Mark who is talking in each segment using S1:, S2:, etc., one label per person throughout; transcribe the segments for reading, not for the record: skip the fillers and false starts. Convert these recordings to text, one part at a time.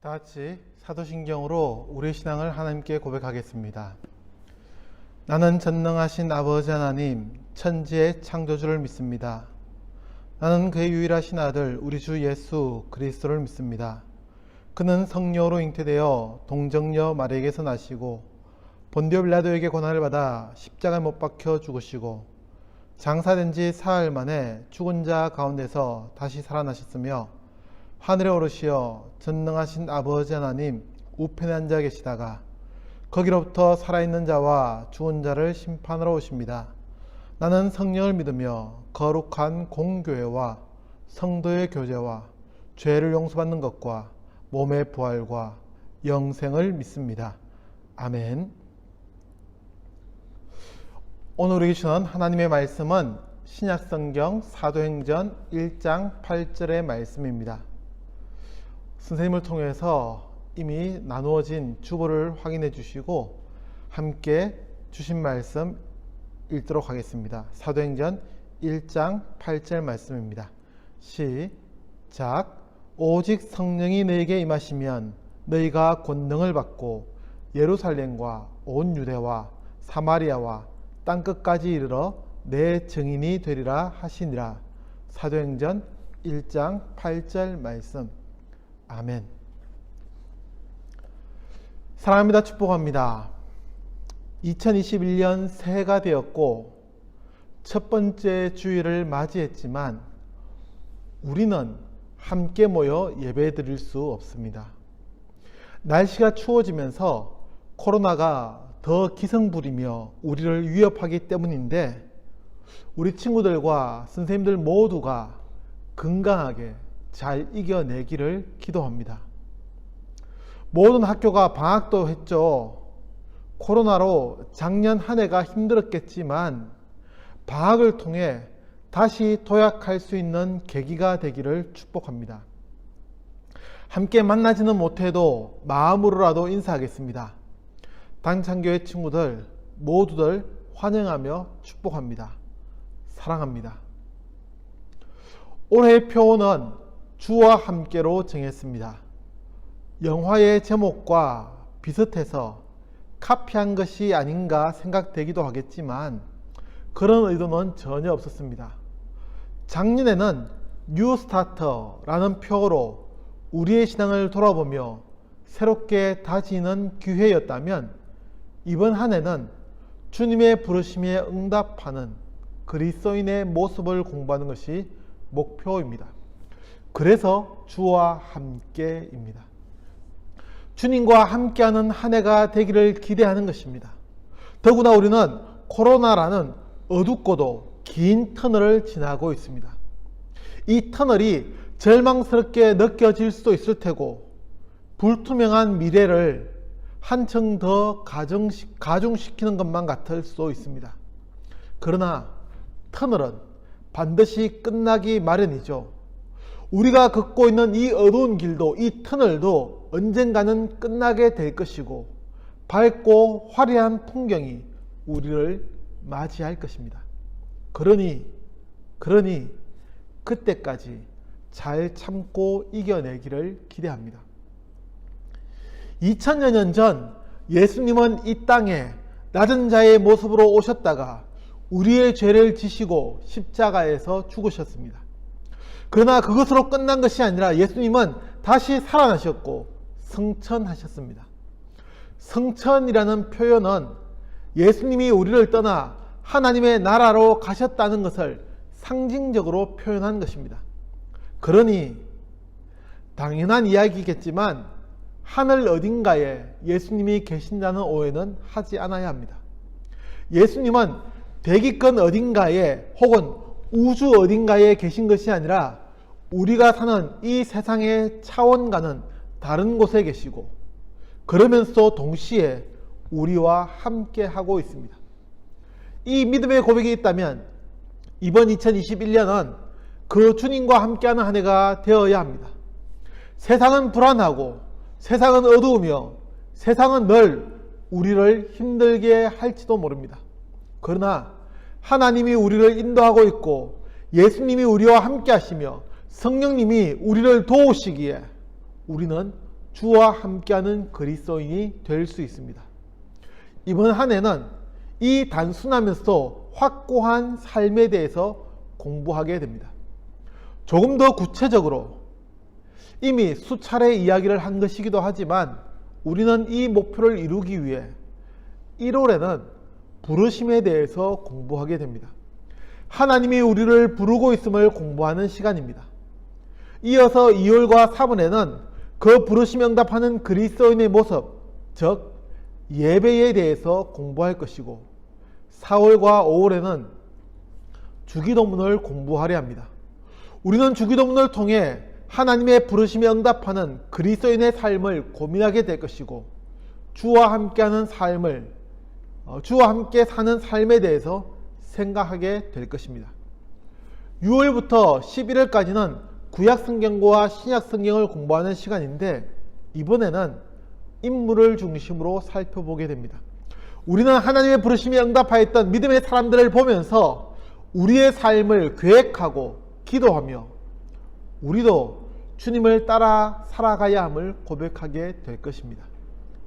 S1: 다 같이 사도신경으로 우리의 신앙을 하나님께 고백하겠습니다. 나는 전능하신 아버지 하나님, 천지의 창조주를 믿습니다. 나는 그의 유일하신 아들 우리 주 예수 그리스도를 믿습니다. 그는 성령으로 잉태되어 동정녀 마리아에게서 나시고 본디오 빌라도에게 고난을 받아 십자가에 못 박혀 죽으시고 장사된 지 사흘 만에 죽은 자 가운데서 다시 살아나셨으며 하늘에 오르시어 전능하신 아버지 하나님 우편에 앉아 계시다가 거기로부터 살아있는 자와 죽은 자를 심판하러 오십니다. 나는 성령을 믿으며 거룩한 공교회와 성도의 교제와 죄를 용서받는 것과 몸의 부활과 영생을 믿습니다. 아멘. 오늘 우리에게 주는 하나님의 말씀은 신약성경 사도행전 1장 8절의 말씀입니다. 선생님을 통해서 이미 나누어진 주보를 확인해 주시고 함께 주신 말씀 읽도록 하겠습니다. 사도행전 1장 8절 말씀입니다. 시작. 오직 성령이 너희에게 임하시면 너희가 권능을 받고 예루살렘과 온 유대와 사마리아와 땅끝까지 이르러 내 증인이 되리라 하시니라. 사도행전 1장 8절 말씀. 아멘. 사랑합니다. 축복합니다. 2021년 새해가 되었고 첫 번째 주일을 맞이했지만 우리는 함께 모여 예배 드릴 수 없습니다. 날씨가 추워지면서 코로나가 더 기승부리며 우리를 위협하기 때문인데 우리 친구들과 선생님들 모두가 건강하게 잘 이겨내기를 기도합니다. 모든 학교가 방학도 했죠. 코로나로 작년 한 해가 힘들었겠지만 방학을 통해 다시 도약할 수 있는 계기가 되기를 축복합니다. 함께 만나지는 못해도 마음으로라도 인사하겠습니다. 당창교회 친구들 모두들 환영하며 축복합니다. 사랑합니다. 올해의 표어는 주와 함께로 정했습니다. 영화의 제목과 비슷해서 카피한 것이 아닌가 생각되기도 하겠지만 그런 의도는 전혀 없었습니다. 작년에는 뉴스타터라는 표어로 우리의 신앙을 돌아보며 새롭게 다지는 기회였다면 이번 한 해는 주님의 부르심에 응답하는 그리스도인의 모습을 공부하는 것이 목표입니다. 그래서 주와 함께입니다. 주님과 함께하는 한 해가 되기를 기대하는 것입니다. 더구나 우리는 코로나라는 어둡고도 긴 터널을 지나고 있습니다. 이 터널이 절망스럽게 느껴질 수도 있을 테고 불투명한 미래를 한층 더 가중시키는 것만 같을 수도 있습니다. 그러나 터널은 반드시 끝나기 마련이죠. 우리가 걷고 있는 이 어두운 길도, 이 터널도 언젠가는 끝나게 될 것이고 밝고 화려한 풍경이 우리를 맞이할 것입니다. 그러니 그때까지 잘 참고 이겨내기를 기대합니다. 2000여 년 전 예수님은 이 땅에 낮은 자의 모습으로 오셨다가 우리의 죄를 지시고 십자가에서 죽으셨습니다. 그러나 그것으로 끝난 것이 아니라 예수님은 다시 살아나셨고 승천하셨습니다. 승천이라는 표현은 예수님이 우리를 떠나 하나님의 나라로 가셨다는 것을 상징적으로 표현한 것입니다. 그러니 당연한 이야기겠지만 하늘 어딘가에 예수님이 계신다는 오해는 하지 않아야 합니다. 예수님은 대기권 어딘가에 혹은 우주 어딘가에 계신 것이 아니라 우리가 사는 이 세상의 차원과는 다른 곳에 계시고 그러면서 동시에 우리와 함께 하고 있습니다. 이 믿음의 고백이 있다면 이번 2021년은 그 주님과 함께하는 한 해가 되어야 합니다. 세상은 불안하고 세상은 어두우며 세상은 늘 우리를 힘들게 할지도 모릅니다. 그러나 하나님이 우리를 인도하고 있고 예수님이 우리와 함께 하시며 성령님이 우리를 도우시기에 우리는 주와 함께하는 그리스도인이 될 수 있습니다. 이번 한 해는 이 단순하면서도 확고한 삶에 대해서 공부하게 됩니다. 조금 더 구체적으로 이미 수차례 이야기를 한 것이기도 하지만 우리는 이 목표를 이루기 위해 1월에는 부르심에 대해서 공부하게 됩니다. 하나님이 우리를 부르고 있음을 공부하는 시간입니다. 이어서 2월과 3월에는 그 부르심에 응답하는 그리스도인의 모습, 즉 예배에 대해서 공부할 것이고 4월과 5월에는 주기도문을 공부하려 합니다. 우리는 주기도문을 통해 하나님의 부르심에 응답하는 그리스도인의 삶을 고민하게 될 것이고 주와 함께하는 삶을 주와 함께 사는 삶에 대해서 생각하게 될 것입니다. 6월부터 11월까지는 구약 성경과 신약 성경을 공부하는 시간인데 이번에는 인물을 중심으로 살펴보게 됩니다. 우리는 하나님의 부르심에 응답하였던 믿음의 사람들을 보면서 우리의 삶을 계획하고 기도하며 우리도 주님을 따라 살아가야 함을 고백하게 될 것입니다.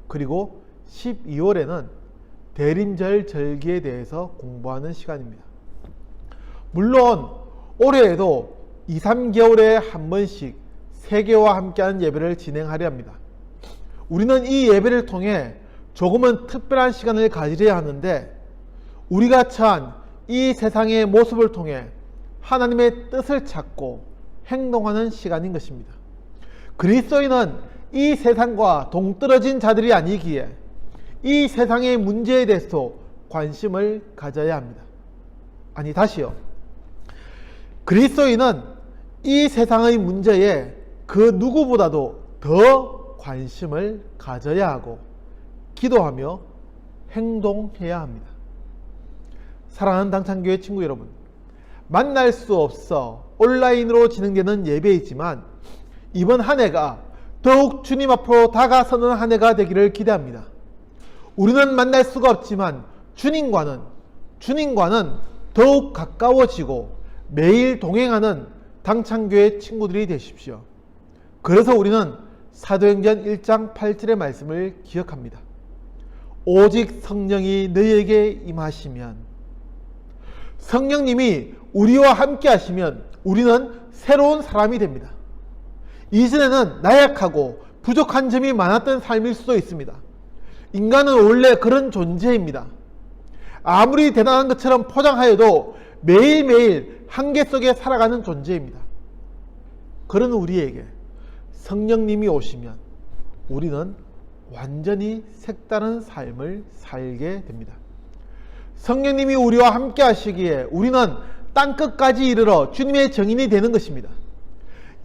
S1: 그리고 12월에는 대림절 절기에 대해서 공부하는 시간입니다. 물론 올해에도 2, 3개월에 한 번씩 세계와 함께하는 예배를 진행하려 합니다. 우리는 이 예배를 통해 조금은 특별한 시간을 가지려야 하는데 우리가 처한 이 세상의 모습을 통해 하나님의 뜻을 찾고 행동하는 시간인 것입니다. 그리스도인은 이 세상과 동떨어진 자들이 아니기에 이 세상의 문제에 대해서 관심을 가져야 합니다. 아니 다시요. 그리스도인은 이 세상의 문제에 그 누구보다도 더 관심을 가져야 하고 기도하며 행동해야 합니다. 사랑하는 당찬교회 친구 여러분, 만날 수 없어 온라인으로 진행되는 예배이지만 이번 한 해가 더욱 주님 앞으로 다가서는 한 해가 되기를 기대합니다. 우리는 만날 수가 없지만 주님과는 더욱 가까워지고 매일 동행하는 당찬교회 친구들이 되십시오. 그래서 우리는 사도행전 1장 8절의 말씀을 기억합니다. 오직 성령이 너희에게 임하시면, 성령님이 우리와 함께 하시면 우리는 새로운 사람이 됩니다. 이전에는 나약하고 부족한 점이 많았던 삶일 수도 있습니다. 인간은 원래 그런 존재입니다. 아무리 대단한 것처럼 포장하여도 매일매일 한계 속에 살아가는 존재입니다. 그런 우리에게 성령님이 오시면 우리는 완전히 색다른 삶을 살게 됩니다. 성령님이 우리와 함께 하시기에 우리는 땅끝까지 이르러 주님의 증인이 되는 것입니다.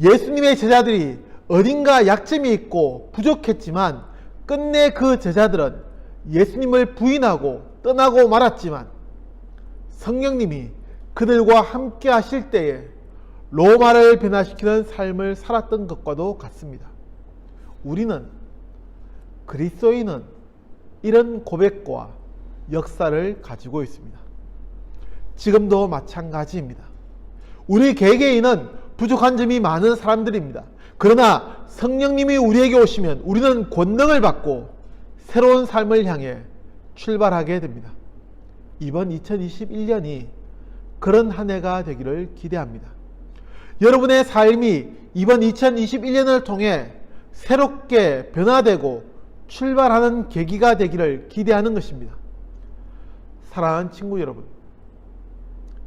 S1: 예수님의 제자들이 어딘가 약점이 있고 부족했지만 끝내 그 제자들은 예수님을 부인하고 떠나고 말았지만 성령님이 그들과 함께 하실 때에 로마를 변화시키는 삶을 살았던 것과도 같습니다. 그리스도인은 이런 고백과 역사를 가지고 있습니다. 지금도 마찬가지입니다. 우리 개개인은 부족한 점이 많은 사람들입니다. 그러나 성령님이 우리에게 오시면 우리는 권능을 받고 새로운 삶을 향해 출발하게 됩니다. 이번 2021년이 그런 한 해가 되기를 기대합니다. 여러분의 삶이 이번 2021년을 통해 새롭게 변화되고 출발하는 계기가 되기를 기대하는 것입니다. 사랑하는 친구 여러분,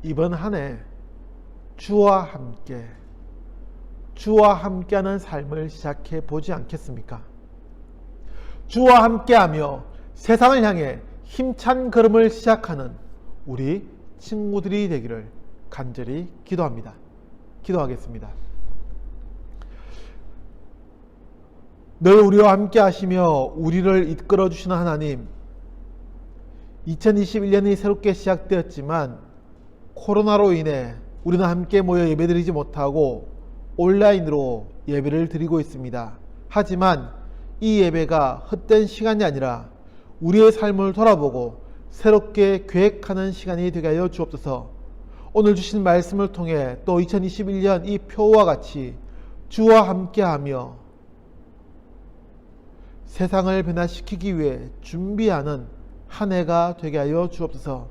S1: 이번 한 해 주와 함께하는 삶을 시작해 보지 않겠습니까? 주와 함께하며 세상을 향해 힘찬 걸음을 시작하는 우리 친구들이 되기를 간절히 기도합니다. 기도하겠습니다. 늘 우리와 함께 하시며 우리를 이끌어 주시는 하나님, 2021년이 새롭게 시작되었지만 코로나로 인해 우리는 함께 모여 예배드리지 못하고 온라인으로 예배를 드리고 있습니다. 하지만 이 예배가 헛된 시간이 아니라 우리의 삶을 돌아보고 새롭게 계획하는 시간이 되게 하여 주옵소서. 오늘 주신 말씀을 통해 또 2021년 이 표와 같이 주와 함께하며 세상을 변화시키기 위해 준비하는 한 해가 되게 하여 주옵소서.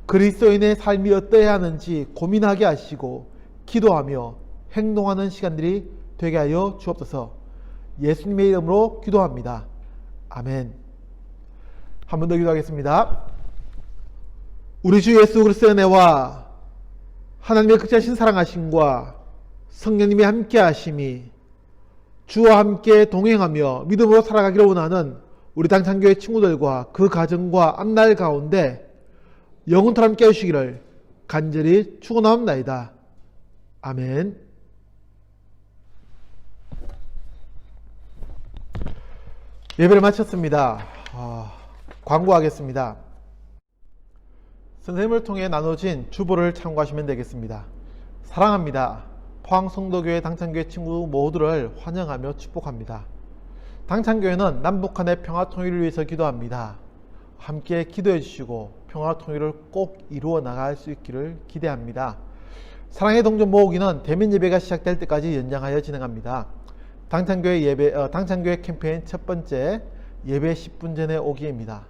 S1: 그리스도인의 삶이 어떠해야 하는지 고민하게 하시고 기도하며 행동하는 시간들이 되게 하여 주옵소서. 예수님의 이름으로 기도합니다. 아멘. 한 번 더 기도하겠습니다. 우리 주 예수 그리스도의 은혜와 하나님의 극진하신 사랑하심과 성령님이 함께 하심이 주와 함께 동행하며 믿음으로 살아가기를 원하는 우리 당창교회 친구들과 그 가정과 앞날 가운데 영원토록 함께 해주시기를 간절히 축원하옵나이다. 아멘. 예배를 마쳤습니다. 광고하겠습니다. 선생님을 통해 나눠진 주보를 참고하시면 되겠습니다. 사랑합니다. 포항성도교회 당창교회 친구 모두를 환영하며 축복합니다. 당창교회는 남북한의 평화 통일을 위해서 기도합니다. 함께 기도해 주시고 평화 통일을 꼭 이루어 나갈 수 있기를 기대합니다. 사랑의 동전 모으기는 대면 예배가 시작될 때까지 연장하여 진행합니다. 당창교회 캠페인 첫 번째 예배 10분 전에 오기입니다.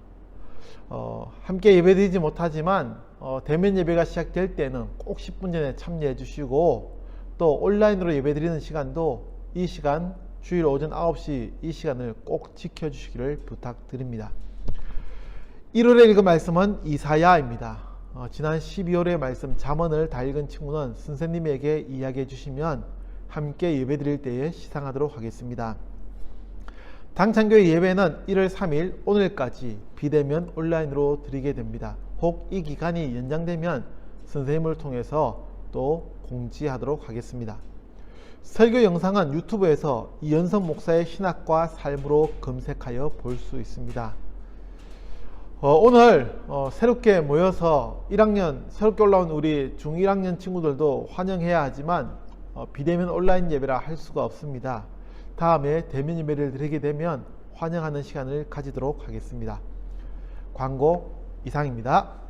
S1: 함께 예배드리지 못하지만 대면 예배가 시작될 때는 꼭 10분 전에 참여해 주시고 또 온라인으로 예배드리는 시간도 이 시간 주일 오전 9시 이 시간을 꼭 지켜주시기를 부탁드립니다. 1월에 읽은 말씀은 이사야입니다. 지난 12월의 말씀 잠언을 다 읽은 친구는 선생님에게 이야기해 주시면 함께 예배드릴 때에 시상하도록 하겠습니다. 당창교회 예배는 1월 3일 오늘까지 비대면 온라인으로 드리게 됩니다. 혹 이 기간이 연장되면 선생님을 통해서 또 공지하도록 하겠습니다. 설교 영상은 유튜브에서 이연선 목사의 신학과 삶으로 검색하여 볼 수 있습니다. 오늘 새롭게 모여서 1학년 새롭게 올라온 우리 중1학년 친구들도 환영해야 하지만 비대면 온라인 예배라 할 수가 없습니다. 다음에 대면 예배를 드리게 되면 환영하는 시간을 가지도록 하겠습니다. 광고 이상입니다.